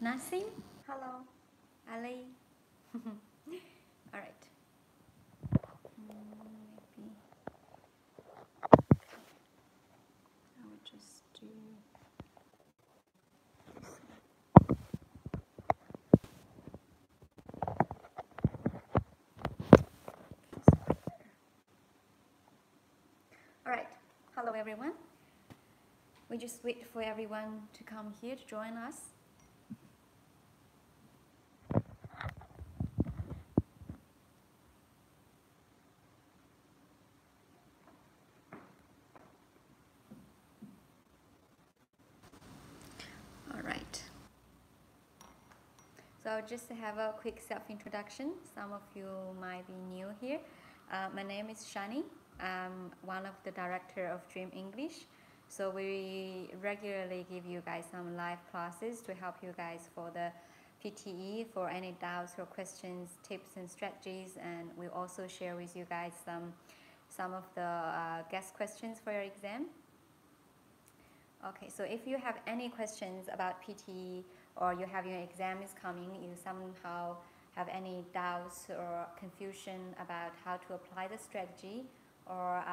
Nasim? Hello. Ali? Alright. Maybe I will just do this. Alright. Hello everyone. We just wait for everyone to come here to join us. Alright. So I'll just have a quick self-introduction. Some of you might be new here. My name is Shani. I'm one of the director of Dream English. So we regularly give you guys some live classes to help you guys for the PTE, for any doubts or questions, tips and strategies, and we also share with you guys some of the guest questions for your exam. Okay, so if you have any questions about PTE or you have your exam is coming, you somehow have any doubts or confusion about how to apply the strategy, or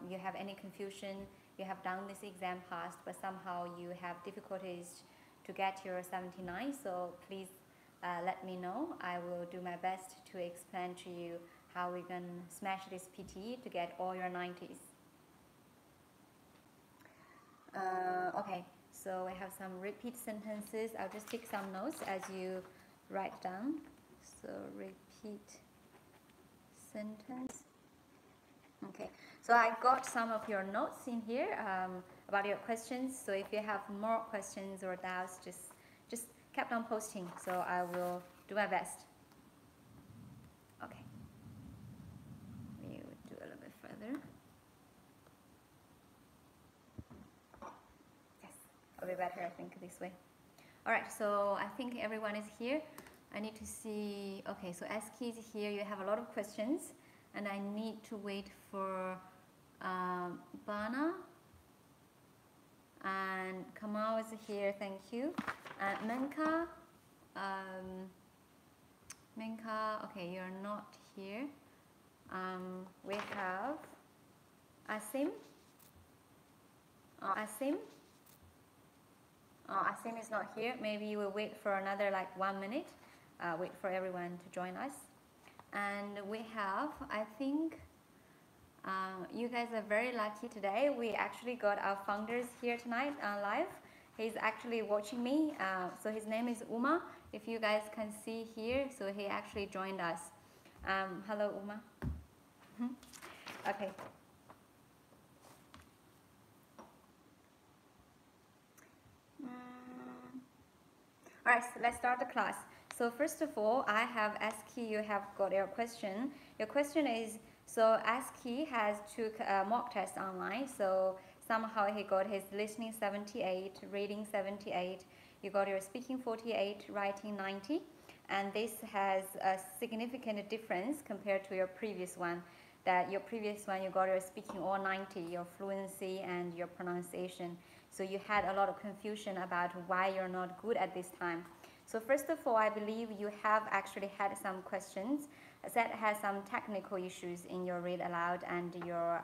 you have any confusion, you have done this exam past, but somehow you have difficulties to get your 79, so please let me know. I will do my best to explain to you how we can smash this PTE to get all your 90s. Okay, so we have some repeat sentences. I'll just take some notes as you write down. So repeat sentence. Okay, so I got some of your notes in here about your questions. So if you have more questions or doubts, just keep on posting. So I will do my best. Okay, we will do a little bit further. I'll be better, I think, this way. All right, so I think everyone is here. I need to see, okay, so 𝐴𝐧𝐿𝐾 is here. You have a lot of questions, and I need to wait for Bana. And Kamal is here, thank you. And Menka, okay, you're not here. We have Asim. Asim is not here. Maybe we'll wait for another like 1 minute. Wait for everyone to join us. And we have, I think, you guys are very lucky today. We actually got our founders here tonight live. He's actually watching me. So his name is Uma. If you guys can see here, so he actually joined us. Hello, Uma. Okay. All right, so let's start the class. So first of all, I have 𝐴𝐧𝐾, you have got your question. Your question is, so 𝐴𝐧𝐾 has took a mock test online, so somehow he got his listening 78, reading 78, you got your speaking 48, writing 90, and this has a significant difference compared to your previous one. That your previous one, you got your speaking all 90, your fluency and your pronunciation. So you had a lot of confusion about why you're not good at this time. So first of all, I believe you have actually had some questions that has some technical issues in your read aloud and your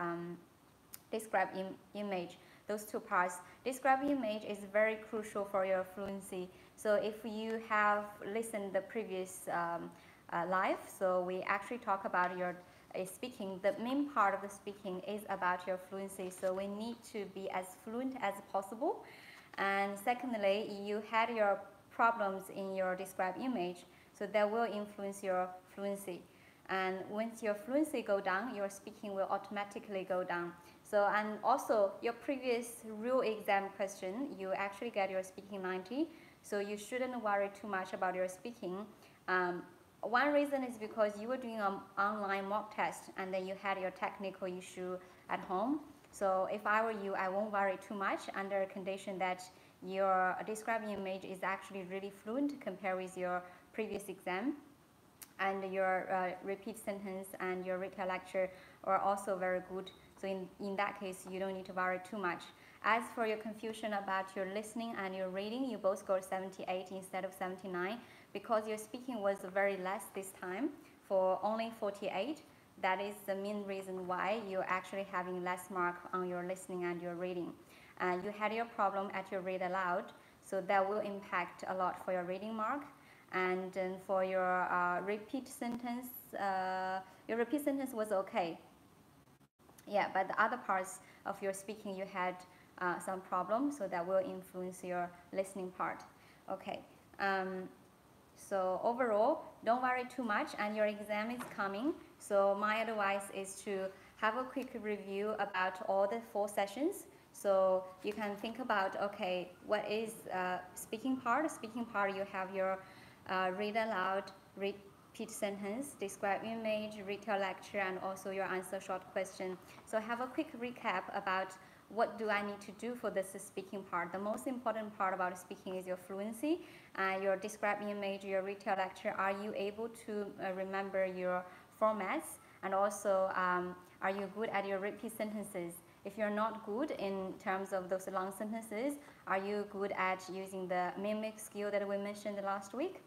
describe image. Those two parts. Describe image is very crucial for your fluency. So if you have listened the previous live, so we actually talk about your speaking. The main part of the speaking is about your fluency, so we need to be as fluent as possible. And secondly, you had your problems in your described image, so that will influence your fluency. And once your fluency go down, your speaking will automatically go down. So, and also your previous real exam question, you actually get your speaking 90, so you shouldn't worry too much about your speaking. One reason is because you were doing an online mock test and then you had your technical issue at home. So if I were you, I won't worry too much under a condition that your describing image is actually really fluent compared with your previous exam. And your repeat sentence and your retail lecture are also very good. So in that case, you don't need to worry too much. As for your confusion about your listening and your reading, you both got 78 instead of 79 because your speaking was very less this time for only 48. That is the main reason why you're actually having less mark on your listening and your reading. You had your problem at your read aloud, so that will impact a lot for your reading mark. And then for your repeat sentence was okay. Yeah, but the other parts of your speaking you had some problems, so that will influence your listening part. Okay. So overall, don't worry too much, and your exam is coming. So my advice is to have a quick review about all the 4 sessions. So you can think about, okay, what is speaking part? Speaking part, you have your read aloud, repeat sentence, describe image, read your lecture, and also your answer short question. So have a quick recap about what do I need to do for this speaking part. The most important part about speaking is your fluency, your describe image, your read your lecture. Are you able to remember your formats? And also, are you good at your repeat sentences? If you're not good in terms of those long sentences, are you good at using the mimic skill that we mentioned last week?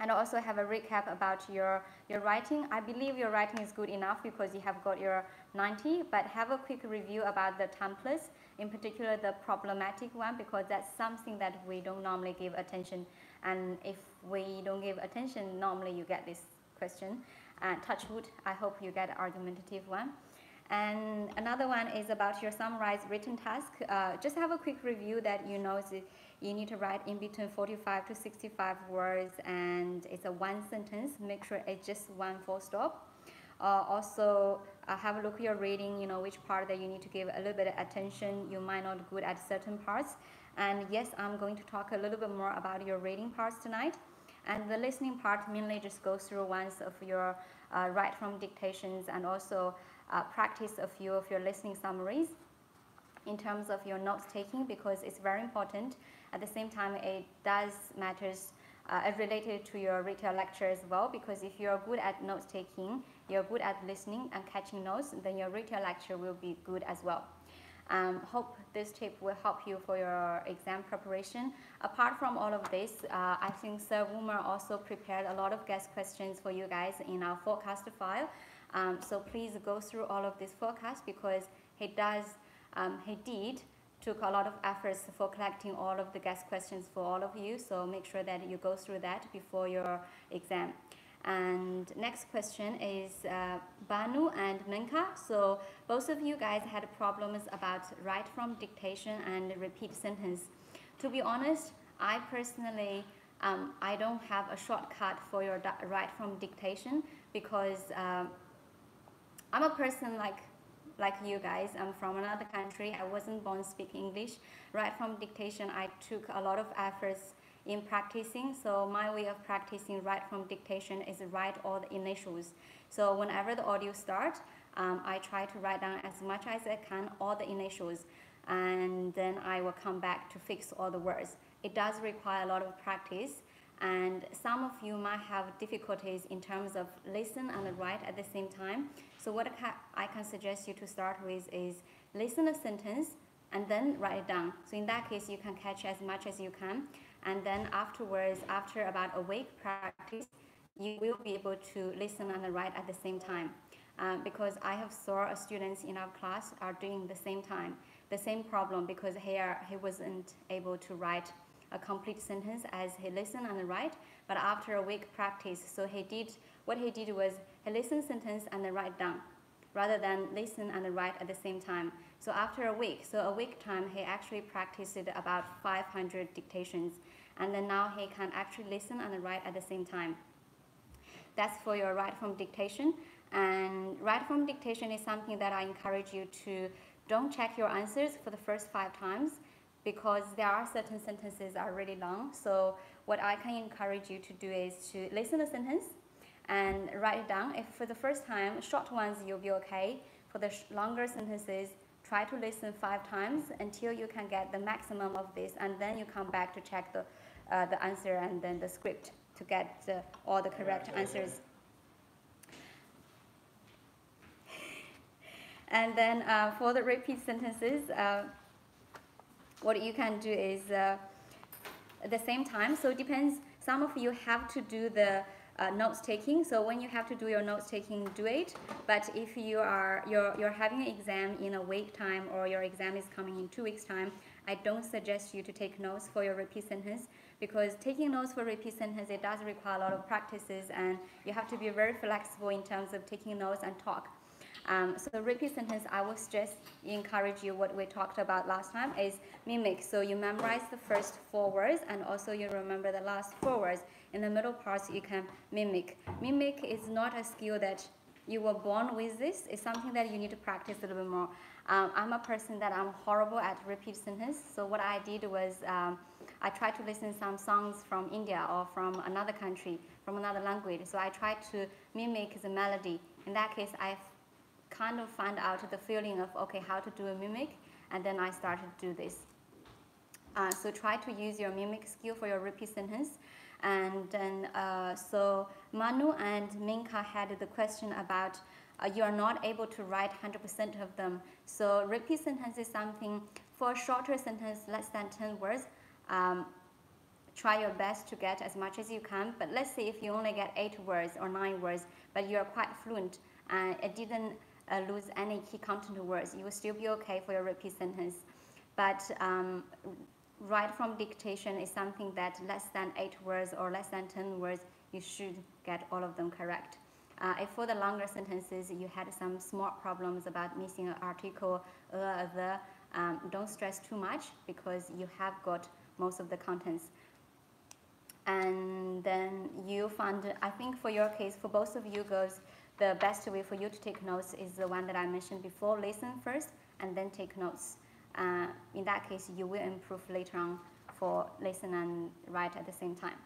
And also have a recap about your writing. I believe your writing is good enough because you have got your 90, but have a quick review about the templates, in particular the problematic one, because that's something that we don't normally give attention. And if we don't give attention, normally you get this question. Touch wood, I hope you get an argumentative one. And another one is about your summarized written task. Just have a quick review that you know you need to write in between 45 to 65 words, and it's a 1 sentence. Make sure it's just 1 full stop. Also, have a look at your reading, you know, which part that you need to give a little bit of attention. You might not good at certain parts. And yes, I'm going to talk a little bit more about your reading parts tonight. And the listening part mainly just goes through ones of your write from dictations, and also practice a few of your listening summaries in terms of your notes taking, because it's very important. At the same time, it does matters related to your retail lecture as well, because if you're good at notes taking, you're good at listening and catching notes, then your retail lecture will be good as well. Hope this tip will help you for your exam preparation. Apart from all of this, I think Sir Woomer also prepared a lot of guest questions for you guys in our forecast file. So please go through all of this forecast, because he did took a lot of efforts for collecting all of the guest questions for all of you. So make sure that you go through that before your exam. And next question is Banu and Menka. So both of you guys had problems about write from dictation and repeat sentence. To be honest, I personally, I don't have a shortcut for your write from dictation, because I'm a person like you guys. I'm from another country. I wasn't born speaking English. Right from dictation, I took a lot of efforts in practicing. So my way of practicing right from dictation is write all the initials. So whenever the audio starts, I try to write down as much as I can all the initials, and then I will come back to fix all the words. It does require a lot of practice, and some of you might have difficulties in terms of listen and write at the same time. So what I can suggest you to start with is listen a sentence and then write it down. So in that case, you can catch as much as you can, and then afterwards, after about a week practice, you will be able to listen and write at the same time. Because I have saw students in our class are doing the same time, the same problem, because he wasn't able to write a complete sentence as he listened and write, but after a week practice, so what he did was he listened sentence and then write down, rather than listen and write at the same time. So after a week time, he actually practiced about 500 dictations, and then now he can actually listen and write at the same time. That's for your write from dictation. And write from dictation is something that I encourage you to don't check your answers for the first 5 times, because there are certain sentences that are really long. So what I can encourage you to do is to listen to a sentence and write it down. If for the first time, short ones, you'll be okay. For the longer sentences, try to listen 5 times until you can get the maximum of this, and then you come back to check the answer and then the script to get all the correct answers. And then for the repeat sentences, what you can do is at the same time. So it depends. Some of you have to do the notes taking. So when you have to do your notes taking, do it. But if you're having an exam in a week time, or your exam is coming in 2 weeks time, I don't suggest you to take notes for your repeat sentence, because taking notes for repeat sentence, it does require a lot of practices, and you have to be very flexible in terms of taking notes and talk. So repeat sentence, I would just encourage you, what we talked about last time is mimic. So you memorize the first 4 words, and also you remember the last 4 words. In the middle parts, you can mimic. Mimic is not a skill that you were born with this. It's something that you need to practice a little bit more. I'm a person that I'm horrible at repeat sentence. So what I did was I tried to listen to some songs from India or from another country, from another language. So I tried to mimic the melody. In that case, I kind of found out the feeling of, okay, how to do a mimic, and then I started to do this. So try to use your mimic skill for your repeat sentence. And then, so Manu and Minka had the question about you are not able to write 100% of them. So repeat sentence is something, for a shorter sentence, less than 10 words, try your best to get as much as you can. But let's say if you only get 8 words or 9 words, but you are quite fluent and it didn't lose any key content words, you will still be okay for your repeat sentence. But write from dictation is something that less than 8 words or less than 10 words, you should get all of them correct. If for the longer sentences you had some small problems about missing an article, don't stress too much, because you have got most of the contents. And then you found, I think for your case, for both of you girls, the best way for you to take notes is the one that I mentioned before: listen first and then take notes. In that case, you will improve later on for listen and write at the same time.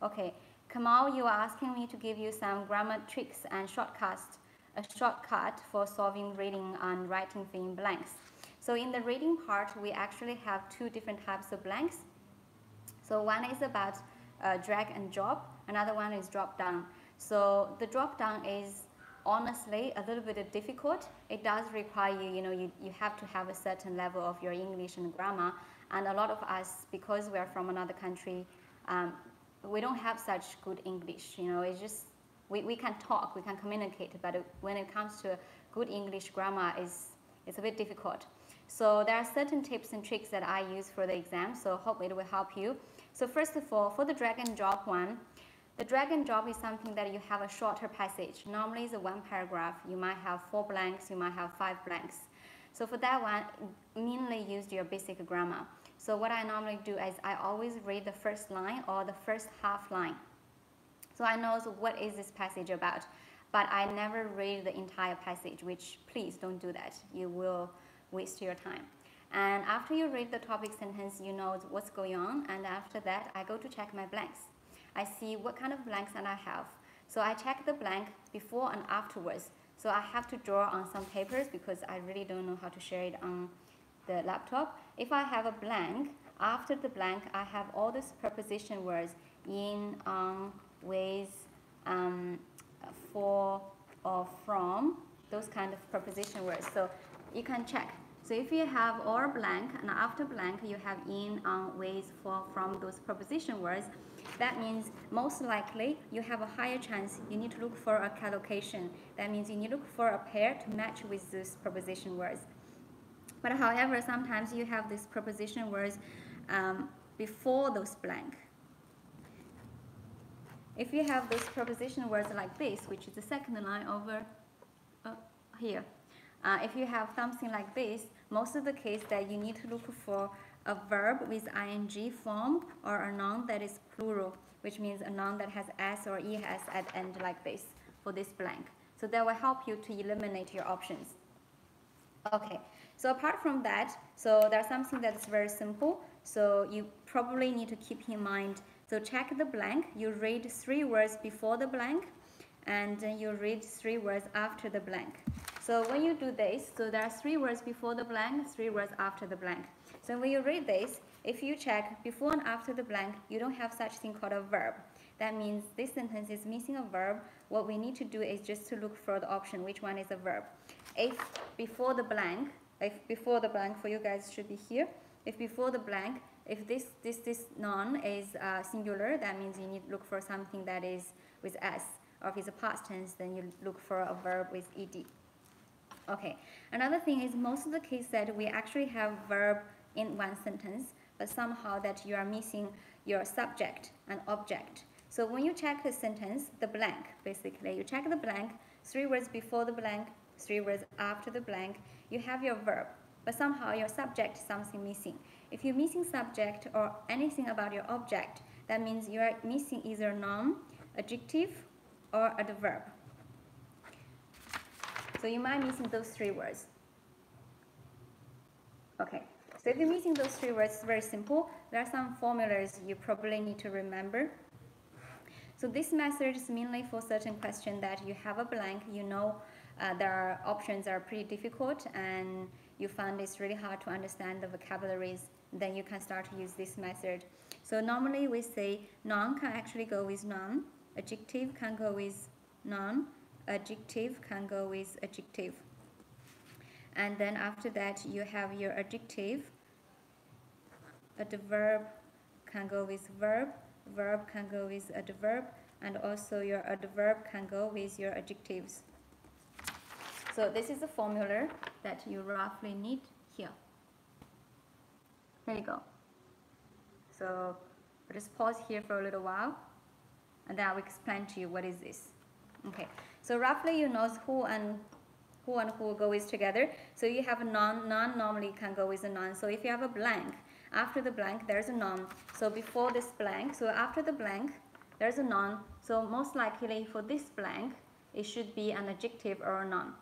Okay, Kamal, you are asking me to give you some grammar tricks and a shortcut for solving reading and writing thing blanks. So in the reading part, we actually have 2 different types of blanks. So one is about drag and drop, another one is drop down. So the drop down is honestly a little bit difficult. It does require you have to have a certain level of your English and grammar, and a lot of us, because we are from another country, we don't have such good English. It's just we can talk, we can communicate, but when it comes to good English grammar, it's a bit difficult. So there are certain tips and tricks that I use for the exam, so hope it will help you. So first of all, for the drag and drop one, the drag and drop is something that you have a shorter passage. Normally it's a 1 paragraph. You might have 4 blanks, you might have 5 blanks. So for that one, mainly use your basic grammar. So what I normally do is I always read the first line or the first half line. So I know what is this passage about, but I never read the entire passage, which please don't do that. You will waste your time. And after you read the topic sentence, you know what's going on, and after that, I go to check my blanks. I see what kind of blanks that I have. So I check the blank before and afterwards. So I have to draw on some papers, because I really don't know how to share it on the laptop. If I have a blank, after the blank, I have all these preposition words: in, on, with, for, or from, those kind of preposition words. So you can check. So if you have or blank, and after blank you have in, on, with, for, from, those preposition words, that means most likely you have a higher chance you need to look for a collocation. That means you need to look for a pair to match with those preposition words. But however, sometimes you have these preposition words before those blank. If you have those preposition words like this, which is the second line over here, if you have something like this, most of the case that you need to look for a verb with ing form or a noun that is plural, which means a noun that has s or es at the end like this for this blank. So that will help you to eliminate your options. Okay, so apart from that, so there's something that's very simple. So you probably need to keep in mind. So check the blank. You read 3 words before the blank, and then you read 3 words after the blank. So when you do this, so there are 3 words before the blank, 3 words after the blank. So when you read this, if you check before and after the blank, you don't have such thing called a verb. That means this sentence is missing a verb. What we need to do is just to look for the option, which one is a verb. If before the blank for you guys should be here. If before the blank, if this noun is singular, that means you need to look for something that is with s. Or if it's a past tense, then you look for a verb with ed. Okay, another thing is most of the case that we actually have verb in one sentence, but somehow that you are missing your subject and object. So when you check a sentence, the blank, basically, you check the blank, 3 words before the blank, 3 words after the blank, you have your verb, but somehow your subject is something missing. If you're missing subject or anything about your object, that means you are missing either noun, adjective, or adverb. So you might be missing those 3 words. Okay, so if you're missing those 3 words, it's very simple. There are some formulas you probably need to remember. So this method is mainly for certain questions that you have a blank, you know their options are pretty difficult and you find it's really hard to understand the vocabularies, then you can start to use this method. So normally we say noun can actually go with noun, adjective can go with noun, adjective can go with adjective. And then after that you have your adjective, adverb can go with verb, verb can go with adverb, and also your adverb can go with your adjectives. So this is the formula that you roughly need here. Here you go. So I'll just pause here for a little while and then I'll explain to you what is this. Okay, so roughly you know who and who go with together. So you have a noun normally can go with a noun. So if you have a blank, after the blank there's a noun. So before this blank, so after the blank there's a noun. So most likely for this blank it should be an adjective or a noun.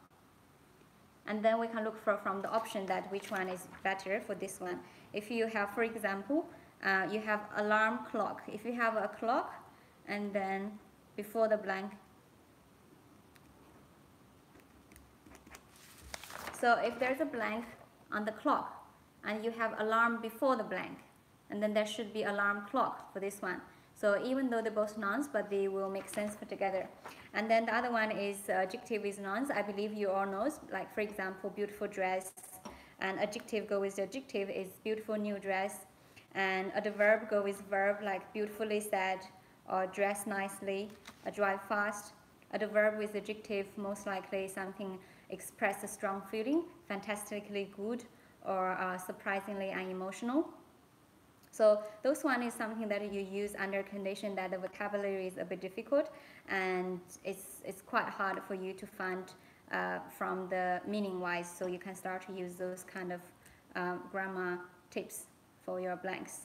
And then we can look for from the option that which one is better for this one. If you have, for example, you have alarm clock. If you have a clock and then before the blank. So if there's a blank on the clock and you have alarm before the blank, and then there should be alarm clock for this one. So even though they're both nouns, but they will make sense for together. And then the other one is adjective with nouns. I believe you all know, like for example, beautiful dress, and adjective go with the adjective is beautiful new dress, and adverb go with verb like beautifully said or dress nicely, drive fast. Adverb with adjective most likely something express a strong feeling, fantastically good or surprisingly unemotional. So those one is something that you use under condition that the vocabulary is a bit difficult and it's quite hard for you to find from the meaning wise, so you can start to use those kind of grammar tips for your blanks.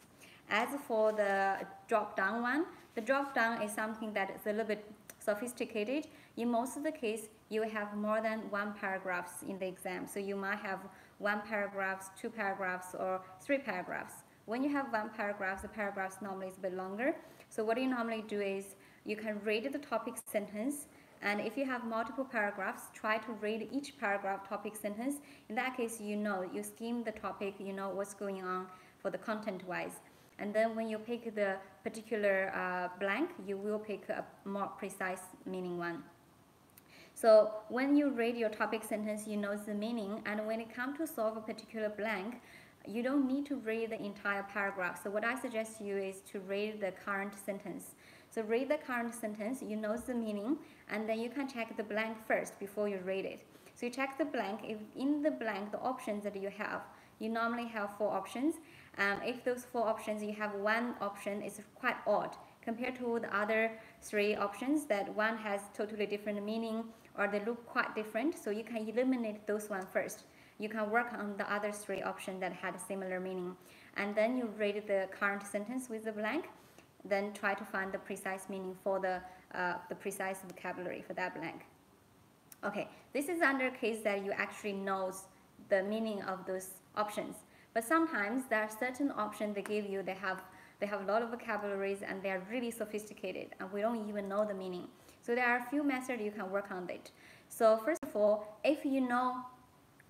As for the drop down one, the drop down is something that is a little bit sophisticated. In most of the case you have more than 1 paragraphs in the exam, so you might have 1 paragraph, 2 paragraphs or 3 paragraphs. When you have 1 paragraph, the paragraphs normally is a bit longer. So what you normally do is you can read the topic sentence, and if you have multiple paragraphs, try to read each paragraph topic sentence. In that case, you know, you skim the topic, you know what's going on for the content wise. And then when you pick the particular blank, you will pick a more precise meaning one. So when you read your topic sentence, you know the meaning, and when it comes to solve a particular blank, you don't need to read the entire paragraph. So what I suggest you is to read the current sentence. So read the current sentence, you know the meaning, and then you can check the blank first before you read it. So you check the blank. If in the blank, the options that you have, you normally have 4 options. If those 4 options, you have 1 option is quite odd compared to the other 3 options, that one has totally different meaning or they look quite different. So you can eliminate those one first. You can work on the other 3 options that had a similar meaning. And then you read the current sentence with the blank, then try to find the precise meaning for the precise vocabulary for that blank. Okay, this is under case that you actually knows the meaning of those options. But sometimes there are certain options they give you, they have a lot of vocabularies and they are really sophisticated and we don't even know the meaning. So there are a few methods you can work on it. So first of all, if you know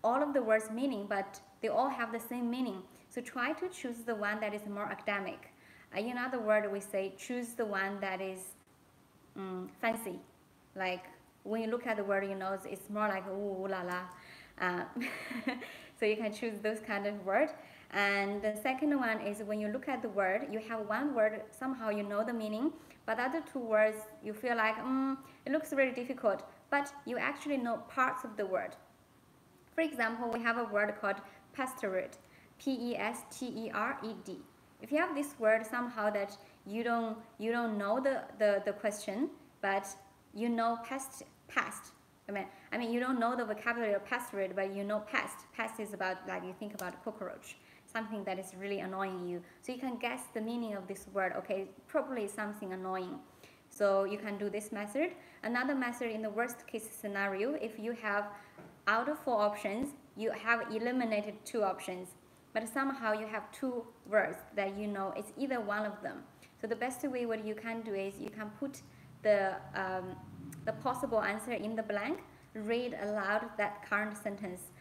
all of the words meaning, but they all have the same meaning, so try to choose the one that is more academic. In other words, we say choose the one that is fancy. Like when you look at the word, you know it's more like ooh la la. So you can choose those kind of words. And the second one is when you look at the word, you have one word, somehow you know the meaning, but the other two words you feel like, it looks very difficult, but you actually know parts of the word. For example, we have a word called pestered, P-E-S-T-E-R-E-D. If you have this word somehow that you don't know the question, but you know past. I mean you don't know the vocabulary of pestered, but you know past. Past is about, like, you think about cockroach, something that is really annoying you. So you can guess the meaning of this word. Okay, probably something annoying. So you can do this method. Another method, in the worst case scenario, if you have out of 4 options, you have eliminated 2 options, but somehow you have 2 words that you know it's either one of them. So the best way what you can do is you can put the possible answer in the blank, read aloud that current sentence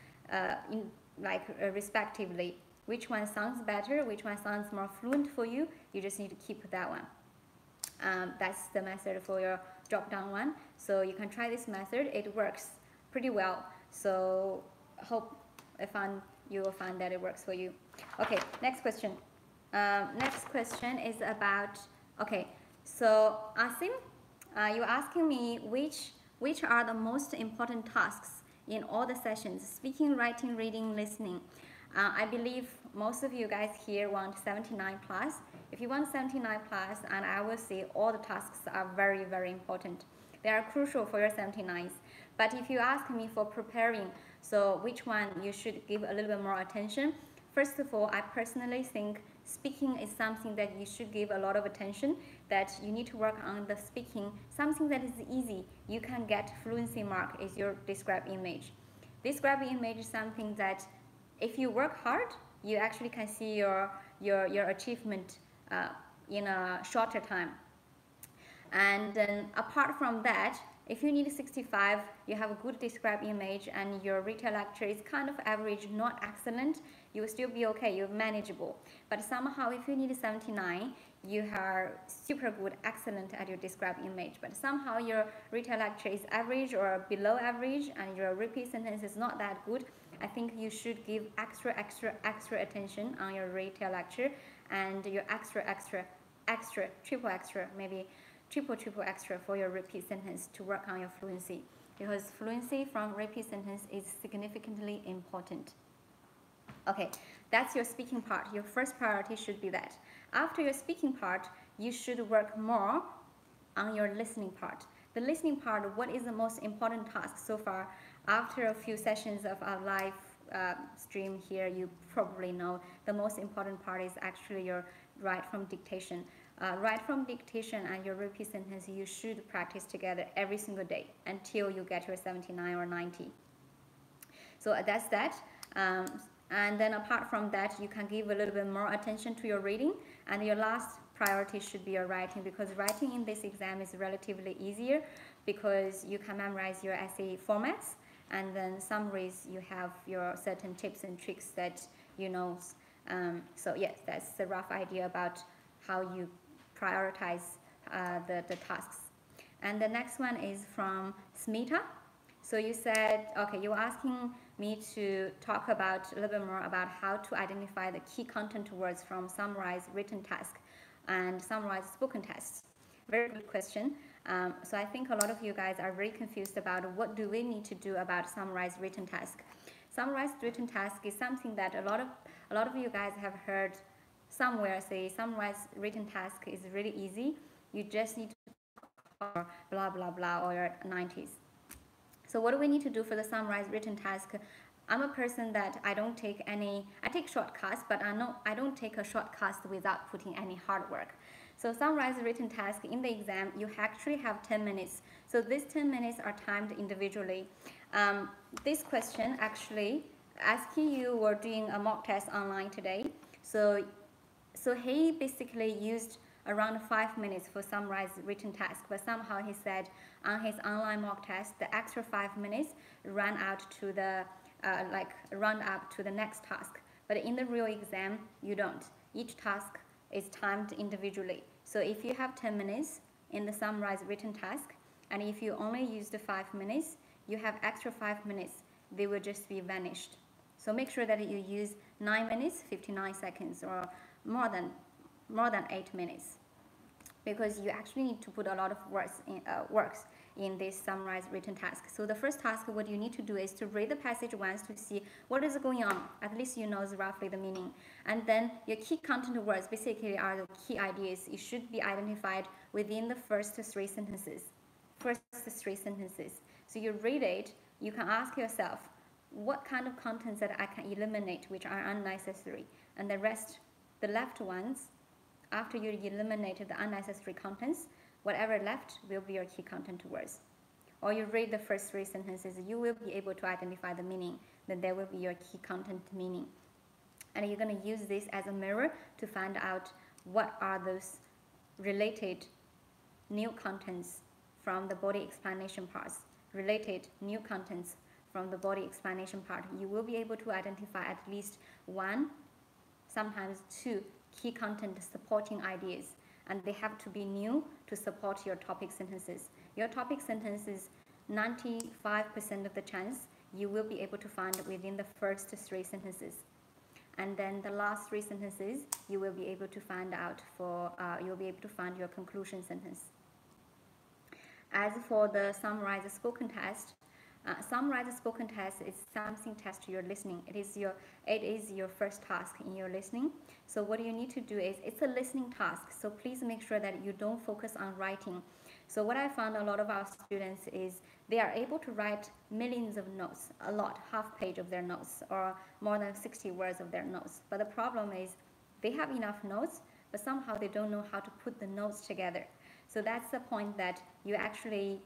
respectively. Which one sounds better, which one sounds more fluent for you, you just need to keep that one. That's the method for your drop-down one. So you can try this method. It works pretty well. So hope you will find that it works for you. Okay, next question. Next question is about, okay, so Asim, you're asking me which are the most important tasks in all the sessions: speaking, writing, reading, listening. I believe most of you guys here want 79 plus. If you want 79 plus, and I will say all the tasks are very, very important. They are crucial for your 79s. But if you ask me for preparing, so which one you should give a little bit more attention, first of all, I personally think speaking is something that you should give a lot of attention, that you need to work on the speaking, something that is easy. You can get fluency mark is your describe image. Describe image is something that if you work hard, you actually can see your achievement in a shorter time. And then apart from that, if you need 65, you have a good describe image and your retail lecture is kind of average, not excellent, you will still be okay, you're manageable. But somehow if you need 79, you are super good, excellent at your describe image. But somehow your retail lecture is average or below average and your repeat sentence is not that good, I think you should give extra attention on your retail lecture and your triple extra, maybe triple extra for your repeat sentence to work on your fluency, because fluency from repeat sentence is significantly important. Okay, that's your speaking part. Your first priority should be that. After your speaking part, you should work more on your listening part. The listening part, what is the most important task so far? After a few sessions of our live stream here, you probably know the most important part is actually your write from dictation. Write from dictation and your repeat sentence, you should practice together every single day until you get your 79 or 90. So that's that. And then apart from that, you can give a little bit more attention to your reading, and your last priority should be your writing, because writing in this exam is relatively easier because you can memorize your essay formats, and then summaries, you have your certain tips and tricks that you know. So yes, that's the rough idea about how you prioritize the tasks. And the next one is from Smita. So you said, okay, you were asking me to talk about a little bit more about how to identify the key content words from summarized written task and summarized spoken tests. Very good question. So I think a lot of you guys are very confused about what do we need to do about summarized written task. Summarized written task is something that a lot of you guys have heard somewhere say summarized written task is really easy. You just need to blah blah blah or your 90s. So what do we need to do for the summarized written task? I'm a person that I take shortcuts, but I don't take a shortcut without putting any hard work. So summarized written task in the exam, you actually have 10 minutes. So these 10 minutes are timed individually. This question actually, 𝗏𝐶𝑢 were doing a mock test online today. So he basically used around 5 minutes for summarized written task, but somehow he said on his online mock test, the extra 5 minutes ran out to the run up to the next task. But in the real exam, you don't. Each task is timed individually. So if you have 10 minutes in the summarized written task, and if you only use the 5 minutes, you have extra 5 minutes. They will just be vanished. So make sure that you use 9 minutes 59 seconds, or more than 8 minutes, because you actually need to put a lot of works in this summarized written task. So the first task, what you need to do is to read the passage once to see what is going on. At least you know roughly the meaning. And then your key content words basically are the key ideas. It should be identified within the first 3 sentences. So you read it, you can ask yourself, what kind of contents that I can eliminate which are unnecessary? And the rest, the left ones, after you eliminated the unnecessary contents, whatever left will be your key content words. Or you read the first 3 sentences, you will be able to identify the meaning, then there will be your key content meaning. And you're going to use this as a mirror to find out what are those related new contents from the body explanation parts. Related new contents from the body explanation part. You will be able to identify at least 1, sometimes 2 key content supporting ideas, and they have to be new to support your topic sentences. Your topic sentences, 95% of the chance you will be able to find within the first 3 sentences, and then the last 3 sentences you will be able to find out for you'll be able to find your conclusion sentence. As for the summarized spoken test, summarized spoken test is something test your listening. It is your first task in your listening. So what you need to do is, it's a listening task, so please make sure that you don't focus on writing. So what I found a lot of our students is they are able to write millions of notes, a lot, half page of their notes, or more than 60 words of their notes. But the problem is they have enough notes, but somehow they don't know how to put the notes together. So that's the point, that you actually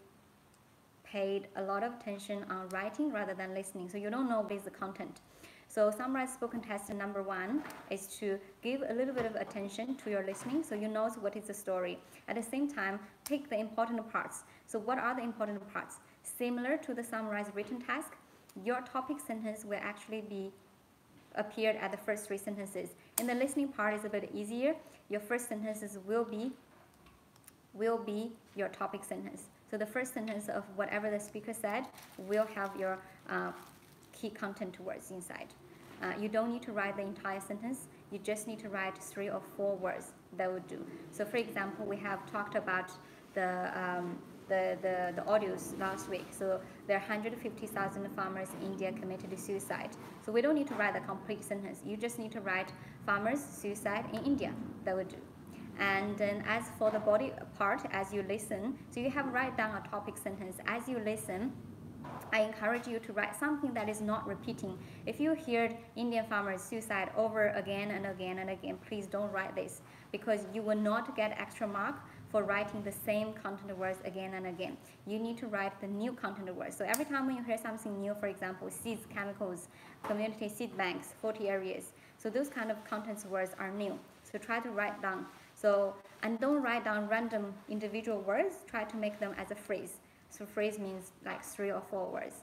paid a lot of attention on writing rather than listening. So you don't know what is the content. So summarized spoken test number 1 is to give a little bit of attention to your listening, so you know what is the story. At the same time, pick the important parts. So what are the important parts? Similar to the summarized written task, your topic sentence will actually be appeared at the first 3 sentences. In the listening part is a bit easier. Your first sentences will be your topic sentence. So the first sentence of whatever the speaker said will have your key content words inside. You don't need to write the entire sentence. You just need to write 3 or 4 words. That would do. So for example, we have talked about the audios last week. So there are 150,000 farmers in India committed suicide. So we don't need to write the complete sentence. You just need to write farmers suicide in India. That would do. And then as for the body part, as you listen, so you have write down a topic sentence. As you listen, I encourage you to write something that is not repeating. If you heard Indian farmers suicide over again and again and again, please don't write this, because you will not get extra mark for writing the same content words again and again. You need to write the new content words. So every time when you hear something new, for example, seeds, chemicals, community seed banks, 40 areas, so those kind of content words are new. So try to write down. So, and don't write down random individual words, try to make them as a phrase. So phrase means like 3 or 4 words.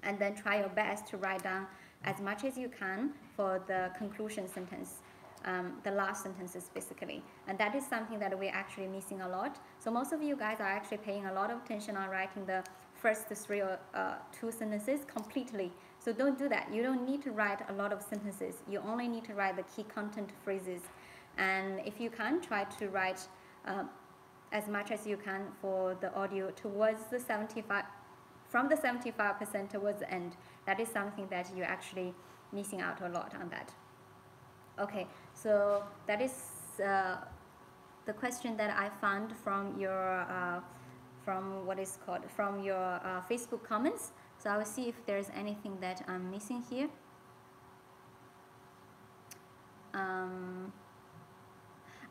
And then try your best to write down as much as you can for the conclusion sentence, the last sentences basically. And that is something that we're actually missing a lot. So most of you guys are actually paying a lot of attention on writing the first 3 or 2 sentences completely. So don't do that. You don't need to write a lot of sentences. You only need to write the key content phrases. And if you can, try to write as much as you can for the audio towards the 75, from the 75% towards the end. That is something that you're actually missing out a lot on that. Okay, so that is the question that I found from your from your Facebook comments. So I will see if there's anything that I'm missing here.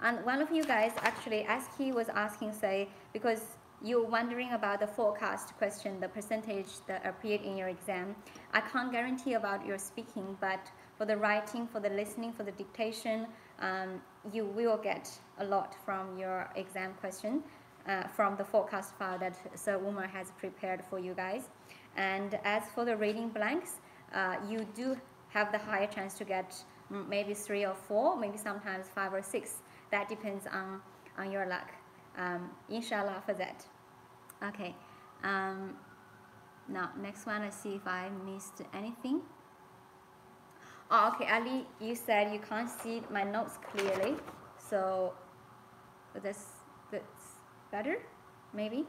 And one of you guys actually, 𝗧𝐿𝐾𝐾 was asking, say, because you're wondering about the forecast question, the percentage that appeared in your exam. I can't guarantee about your speaking, but for the writing, for the listening, for the dictation, you will get a lot from your exam question, from the forecast file that Sir Umar has prepared for you guys. And as for the reading blanks, you do have the higher chance to get maybe 3 or 4, maybe sometimes 5 or 6. That depends on your luck. Inshallah for that. Okay. Now next one, let's see if I missed anything. Oh, okay, Ali, you said you can't see my notes clearly, so that's better, maybe.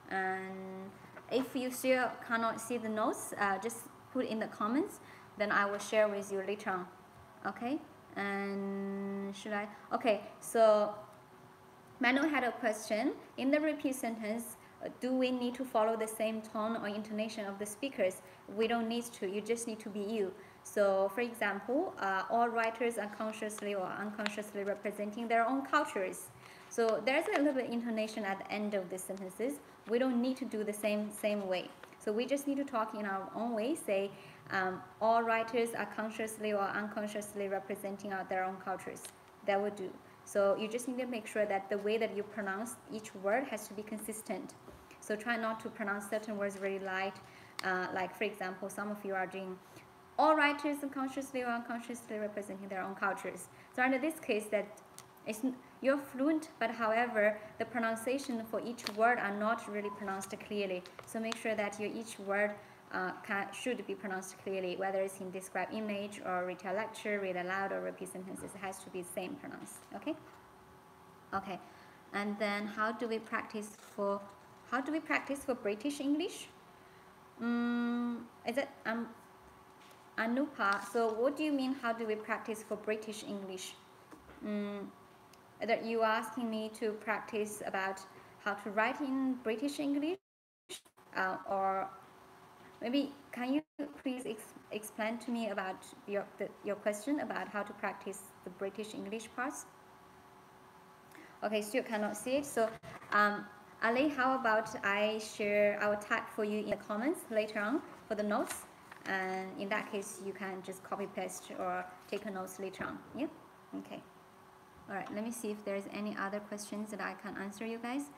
And if you still cannot see the notes, just put in the comments, then I will share with you later on. Okay, and should I? Okay, so Manu had a question. In the repeat sentence, do we need to follow the same tone or intonation of the speakers? We don't need to. You just need to be you. So, for example, all writers are consciously or unconsciously representing their own cultures. So there's a little bit intonation at the end of the sentences. We don't need to do the same way. So we just need to talk in our own way. Say, all writers are consciously or unconsciously representing their own cultures. That would do. So you just need to make sure that the way that you pronounce each word has to be consistent. So try not to pronounce certain words very light. Like, for example, some of you are doing all writers are consciously or unconsciously representing their own cultures. So under this case, that you're fluent, but however, the pronunciation for each word are not really pronounced clearly. So make sure that each word should be pronounced clearly, whether it's in describe image or retell lecture, read aloud, or repeat sentences. It has to be the same pronounced. Okay. Okay. And then how do we practice for British English? Is it Anupa? So what do you mean? How do we practice for British English? That you asking me to practice about how to write in British English, or maybe can you please explain to me about your question about how to practice the British English parts? Okay, still cannot see it. So, Ali, how about I will type for you in the comments later on for the notes, and in that case, you can just copy paste or take a notes later on. Yeah. Okay. All right. Let me see if there's any other questions that I can answer you guys.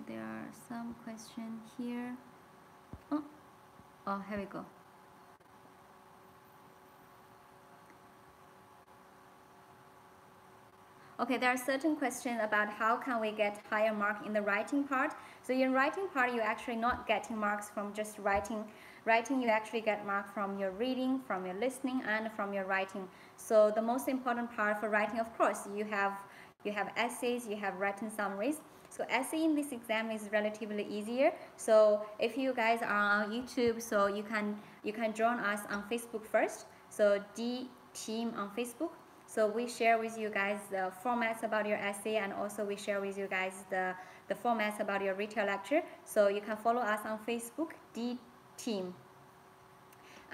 There are some questions here. Oh, here we go. Okay, there are certain questions about how can we get higher mark in the writing part. So in writing part, you're actually not getting marks from just writing. Writing, you actually get mark from your reading, from your listening, and from your writing. So the most important part for writing, of course, you have essays, you have written summaries. So essay in this exam is relatively easier. So if you guys are on YouTube, so you can join us on Facebook first. So D Team on Facebook. So we share with you guys the formats about your essay, and also we share with you guys the formats about your retail lecture. So you can follow us on Facebook, D Team.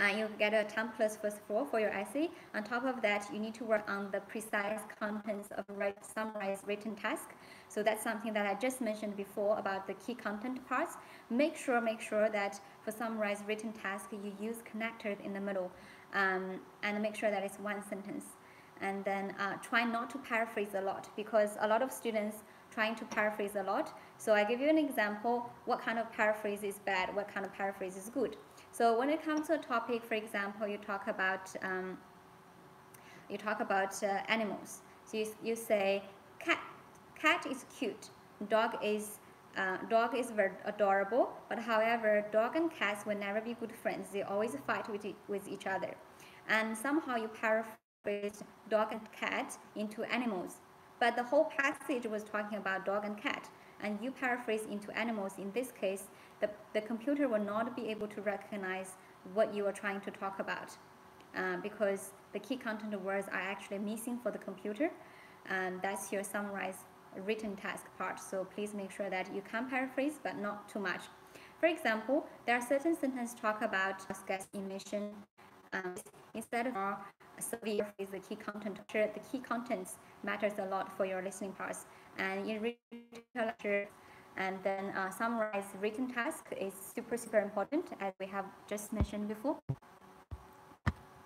And you'll get a 10 plus first floor for your essay. On top of that, you need to work on the precise contents of summarized written task. So that's something that I just mentioned before about the key content parts. Make sure that for summarized written task, you use connectors in the middle, and make sure that it's one sentence. And then try not to paraphrase a lot, because a lot of students trying to paraphrase a lot. So I give you an example, what kind of paraphrase is bad, what kind of paraphrase is good. So when it comes to a topic, for example, you talk about animals. So you say cat is cute, dog is very adorable, but however, dog and cats will never be good friends. They always fight with each other. And somehow you paraphrase dog and cat into animals, but the whole passage was talking about dog and cat, and you paraphrase into animals. In this case, the computer will not be able to recognize what you are trying to talk about, because the key content words are actually missing for the computer, and that's your summarized written task part. So please make sure that you can paraphrase, but not too much. For example, there are certain sentences talk about gas emission. Instead of severe is the key content. The key contents matters a lot for your listening parts. And in written lecture, and then summarize written task is super important, as we have just mentioned before.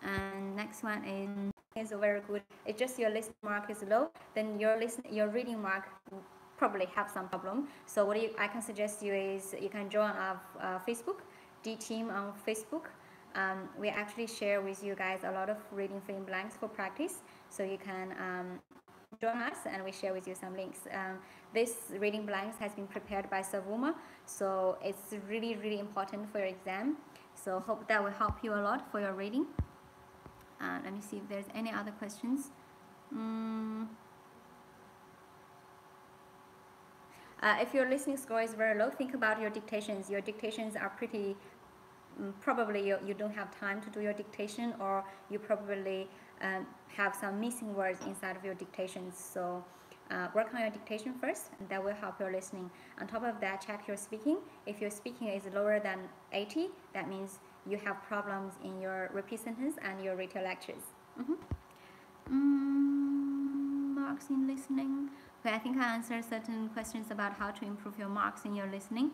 And next one is very good. It's just your listening mark is low, then your reading mark probably have some problem. So what I can suggest you is you can join our Facebook, D Team on Facebook. We actually share with you guys a lot of reading fill in blanks for practice, so you can join us and we share with you some links. this reading blanks has been prepared by 𝗧𝗲𝐬𝐴, so it's really, really important for your exam. So hope that will help you a lot for your reading. Let me see if there's any other questions. If your listening score is very low, think about your dictations. Your dictations are pretty, probably you don't have time to do your dictation, or you probably have some missing words inside of your dictations. So work on your dictation first, and that will help your listening. On top of that, check your speaking. If your speaking is lower than 80, that means you have problems in your repeat sentence and your retail lectures. Marks in listening. Okay, I think I answered certain questions about how to improve your marks in your listening.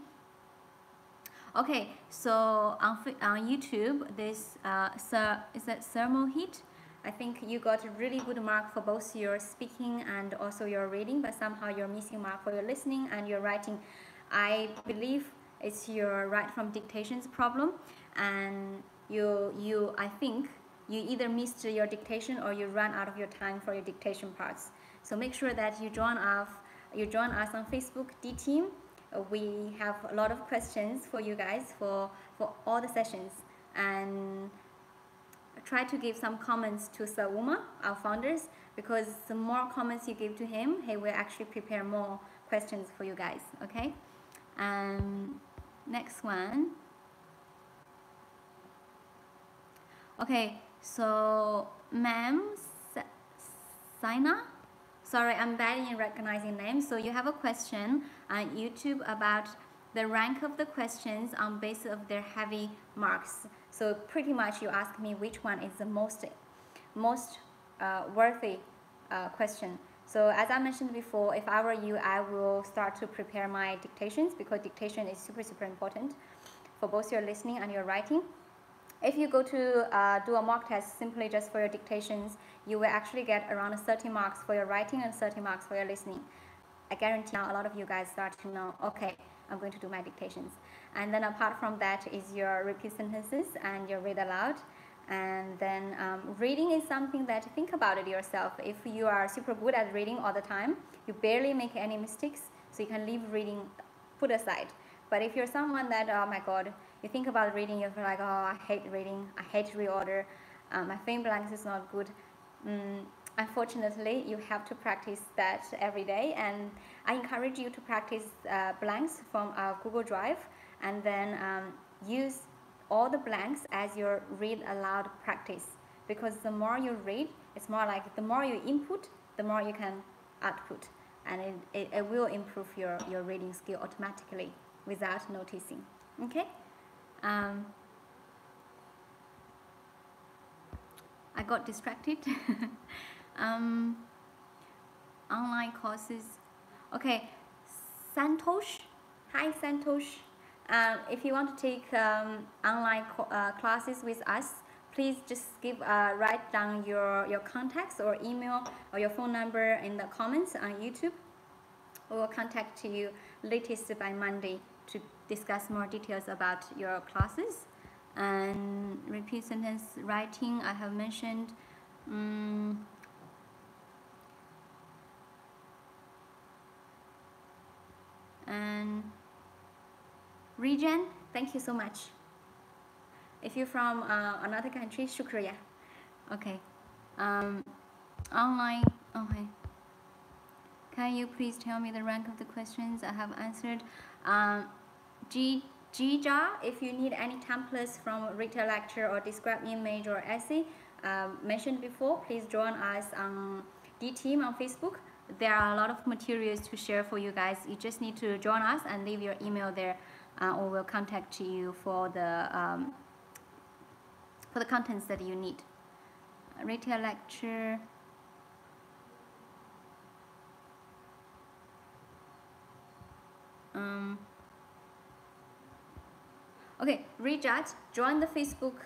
Okay, so on YouTube, this is that 𝗧𝗲𝐬𝐃. I think you got a really good mark for both your speaking and also your reading, but somehow you're missing mark for your listening and your writing. I believe it's your write from dictations problem, and I think you either missed your dictation or you ran out of your time for your dictation parts. So make sure that you join us on Facebook D-Team. We have a lot of questions for you guys for all the sessions, and try to give some comments to 𝗧𝗲𝐬𝐴, our founders, because the more comments you give to him, he will actually prepare more questions for you guys. Okay, next one. Okay, so ma'am Sina, sorry, I'm bad in recognizing names. So you have a question on YouTube about the rank of the questions on basis of their heavy marks. So pretty much you ask me which one is the most worthy question. So as I mentioned before, if I were you, I will start to prepare my dictations, because dictation is super important for both your listening and your writing. If you go to do a mock test simply just for your dictations, you will actually get around 30 marks for your writing and 30 marks for your listening. I guarantee now a lot of you guys start to know, okay, I'm going to do my dictations. And then apart from that is your repeat sentences and your read aloud. And then reading is something that, think about it yourself. If you are super good at reading all the time, you barely make any mistakes, so you can leave reading put aside. But if you're someone that, oh my god, you think about reading, you feel like, oh, I hate reading, I hate reorder, my frame blanks is not good. Unfortunately, you have to practice that every day, and I encourage you to practice blanks from Google Drive, and then use all the blanks as your read aloud practice, because the more you read, it's more like the more you input, the more you can output, and it will improve your reading skill automatically without noticing. Okay. I got distracted. Online courses. Okay, Santosh. Hi, Santosh. If you want to take online classes with us, please just write down your contacts or email or your phone number in the comments on YouTube. We will contact you latest by Monday to discuss more details about your classes. And repeat sentence writing, I have mentioned. And Regen, thank you so much. If you're from another country, shukriya. Okay. Online, okay. Can you please tell me the rank of the questions I have answered? Gija, if you need any templates from retail lecture or describe image or essay mentioned before, please join us on D-Team on Facebook. There are a lot of materials to share for you guys. You just need to join us and leave your email there, or we'll contact you for the contents that you need. Retail lecture. Okay, Rejat, join the Facebook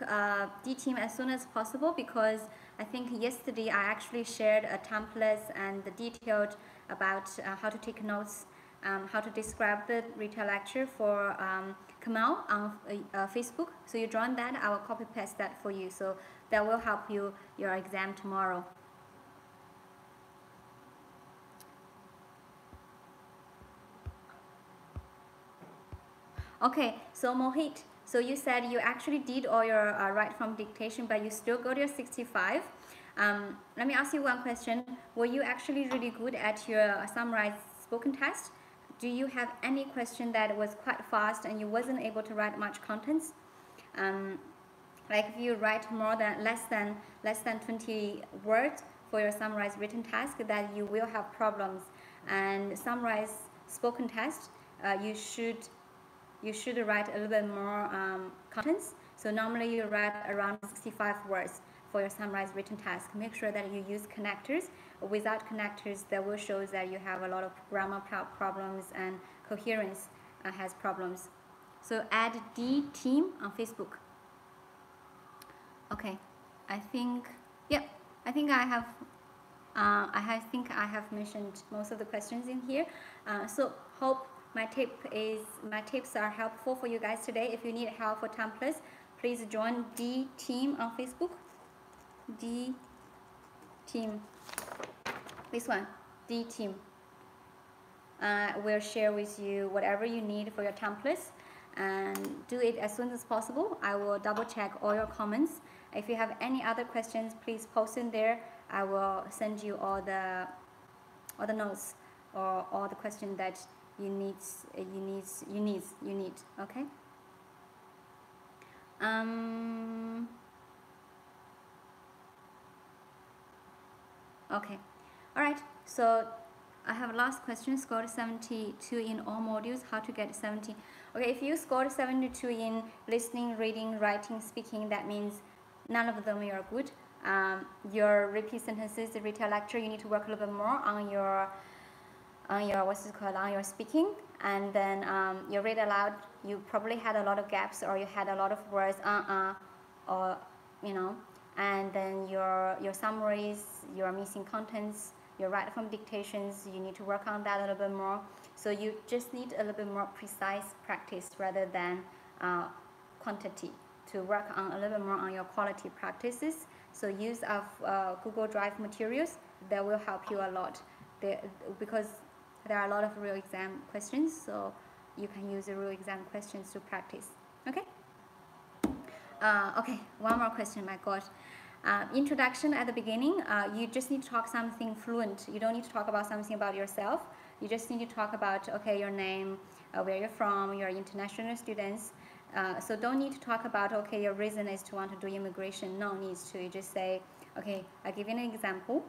D-Team as soon as possible, because I think yesterday I actually shared a templates and the detailed about how to take notes, how to describe the retail lecture for Kamal on Facebook. So you join that, I will copy paste that for you. So that will help you your exam tomorrow. Okay, so Mohit, so you said you actually did all your write from dictation, but you still got your 65. Let me ask you one question. Were you actually really good at your summarized spoken test? Do you have any question that was quite fast and you wasn't able to write much contents? Like if you write less than 20 words for your summarized written task, that you will have problems. And summarized spoken test, you should write a little bit more contents. So normally you write around 65 words for your summarized written task. Make sure that you use connectors. Without connectors, that will show that you have a lot of grammar problems and coherence has problems. So add D team on Facebook. Okay, I think I think I have mentioned most of the questions in here. So hope my tips are helpful for you guys today. If you need help for templates, please join D team on Facebook. D team, this one, D team. We'll share with you whatever you need for your templates, and do it as soon as possible. I will double check all your comments. If you have any other questions, please post in there. I will send you all the notes or all the questions that you need. Okay. Okay. All right. So I have last question. Scored 72 in all modules. How to get 70? Okay. If you scored 72 in listening, reading, writing, speaking, that means none of them are good. Your repeat sentences, the retail lecture, you need to work a little bit more on your what's it called, on your speaking. And then your read aloud, you probably had a lot of gaps, or you had a lot of words or you know. And then your summaries, your missing contents, your write from dictations, you need to work on that a little bit more. So you just need a little bit more precise practice rather than quantity, to work on a little bit more on your quality practices. So use of Google Drive materials, that will help you a lot, because there are a lot of real exam questions, so you can use the real exam questions to practice. Okay. Okay, one more question, my God. Introduction at the beginning, you just need to talk something fluent. You don't need to talk about something about yourself. You just need to talk about, okay, your name, where you're from, your international students. So don't need to talk about, okay, your reason is to want to do immigration. No needs to. You just say, okay, I'll give you an example.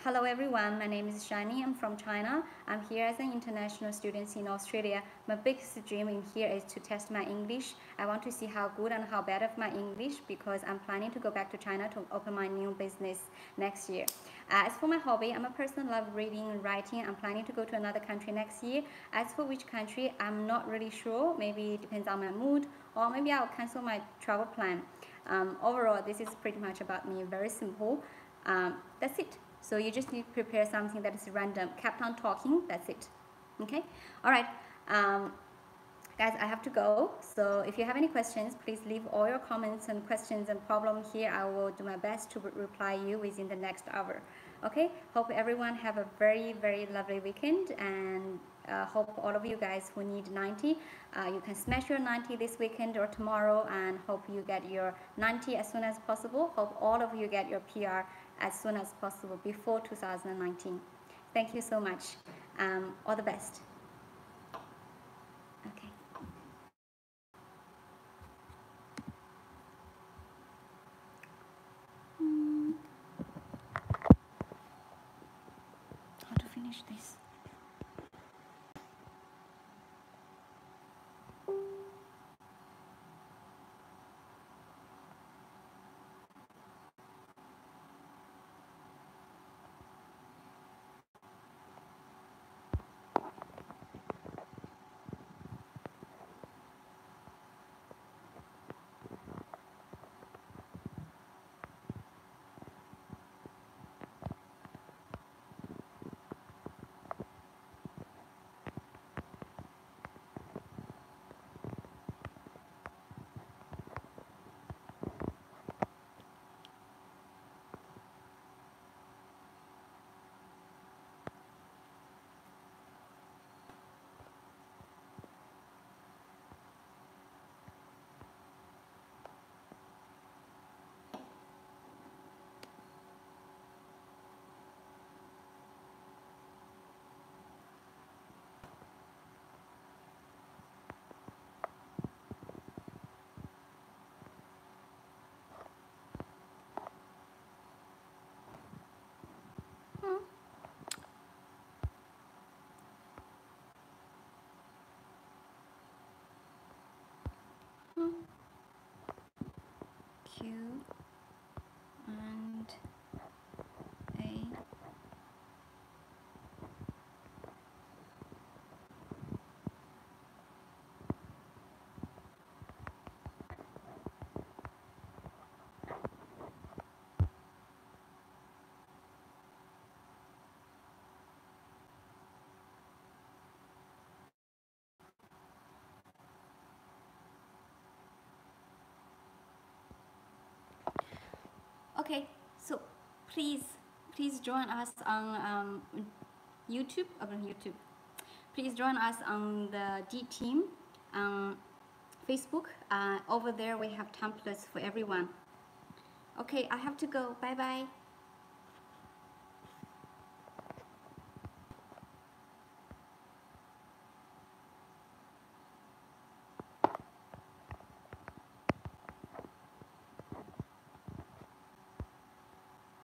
Hello everyone, my name is Shani. I'm from China. I'm here as an international student in Australia. My biggest dream in here is to test my English. I want to see how good and how bad of my English, because I'm planning to go back to China to open my new business next year. As for my hobby, I'm a person who loves reading and writing. I'm planning to go to another country next year. As for which country, I'm not really sure. Maybe it depends on my mood, or maybe I'll cancel my travel plan. Overall, this is pretty much about me. Very simple. That's it. So you just need to prepare something that is random. Kept on talking. That's it. Okay. All right. Guys, I have to go. So if you have any questions, please leave all your comments and questions and problems here. I will do my best to reply you within the next hour. Okay. Hope everyone have a very, very lovely weekend, and hope all of you guys who need 90, you can smash your 90 this weekend or tomorrow, and hope you get your 90 as soon as possible. Hope all of you get your PR as soon as possible before 2019. Thank you so much. All the best. Okay. How to finish this? Okay, so please join us on YouTube. Please join us on the D team on Facebook. Over there we have templates for everyone. Okay, I have to go. Bye bye.